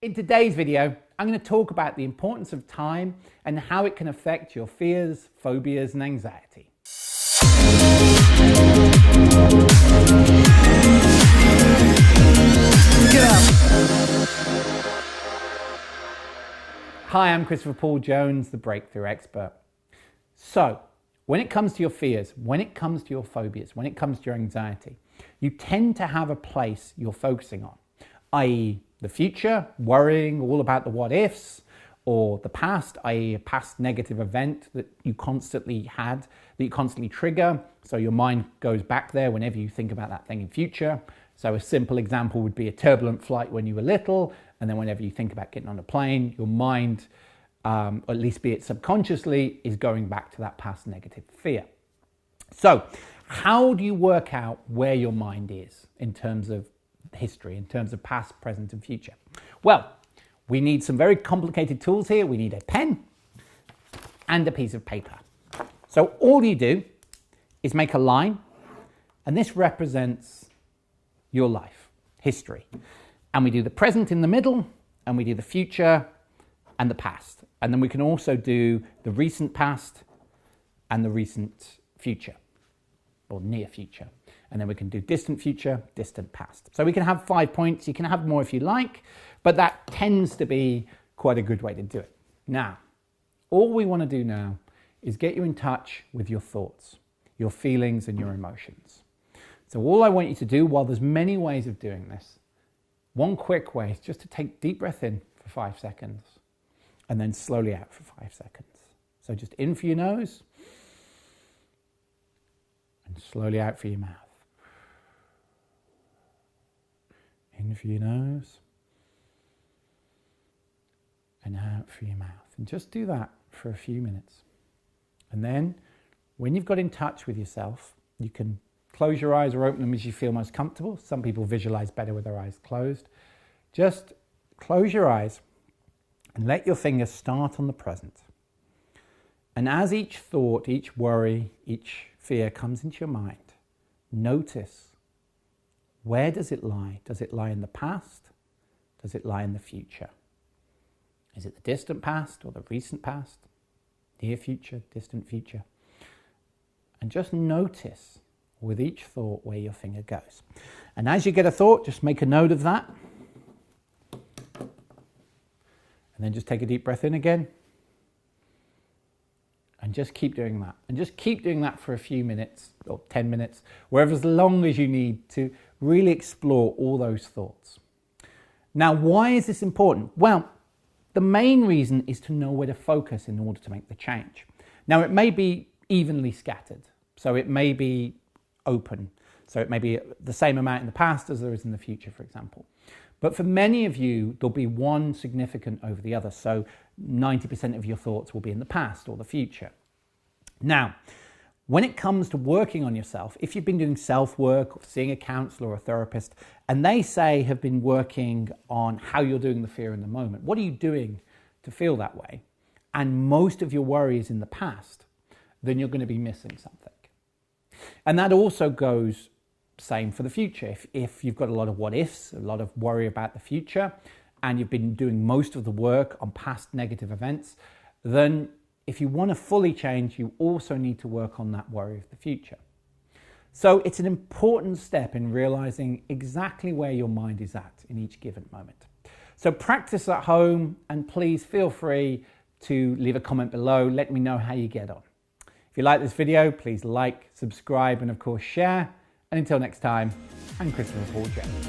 In today's video, I'm going to talk about the importance of time and how it can affect your fears, phobias, and anxiety. Hi, I'm Christopher Paul Jones, the Breakthrough Expert. So, when it comes to your fears, when it comes to your phobias, when it comes to your anxiety, you tend to have a place you're focusing on, i.e. the future, worrying all about the what ifs, or the past, i.e. a past negative event that you constantly trigger, so your mind goes back there whenever you think about that thing in future. So a simple example would be a turbulent flight when you were little, and then whenever you think about getting on a plane, your mind, or at least be it subconsciously, is going back to that past negative fear. So how do you work out where your mind is in terms of history, in terms of past, present, and future? Well, we need some very complicated tools here. We need a pen and a piece of paper. So all you do is make a line, and this represents your life, history. And we do the present in the middle, and we do the future and the past. And then we can also do the recent past and the recent future, or near future. And then we can do distant future, distant past. So we can have 5 points. You can have more if you like, but that tends to be quite a good way to do it. Now, all we want to do now is get you in touch with your thoughts, your feelings, and your emotions. So all I want you to do, while there's many ways of doing this, one quick way is just to take a deep breath in for 5 seconds and then slowly out for 5 seconds. So just in for your nose and slowly out for your mouth. In for your nose and out for your mouth. And just do that for a few minutes. And then when you've got in touch with yourself, you can close your eyes or open them as you feel most comfortable. Some people visualize better with their eyes closed. Just close your eyes and let your fingers start on the present. And as each thought, each worry, each fear comes into your mind, notice, where does it lie? Does it lie in the past? Does it lie in the future? Is it the distant past or the recent past? Near future, distant future? And just notice with each thought where your finger goes. And as you get a thought, just make a note of that. And then just take a deep breath in again. And just keep doing that. And just keep doing that for a few minutes or 10 minutes, wherever as long as you need to really explore all those thoughts. Now, why is this important? Well, the main reason is to know where to focus in order to make the change. Now, it may be evenly scattered. So it may be open. So it may be the same amount in the past as there is in the future, for example. But for many of you, there'll be one significant over the other. So 90% of your thoughts will be in the past or the future. Now, when it comes to working on yourself, if you've been doing self-work or seeing a counselor or a therapist, and they say have been working on how you're doing the fear in the moment, what are you doing to feel that way? And most of your worry is in the past, then you're going to be missing something. And that also goes same for the future. If you've got a lot of what ifs, a lot of worry about the future, and you've been doing most of the work on past negative events, then if you want to fully change, you also need to work on that worry of the future. So it's an important step in realizing exactly where your mind is at in each given moment. So practice at home, and please feel free to leave a comment below. Let me know how you get on. If you like this video, please like, subscribe, and of course share. And until next time, I'm Christopher Paul Jones.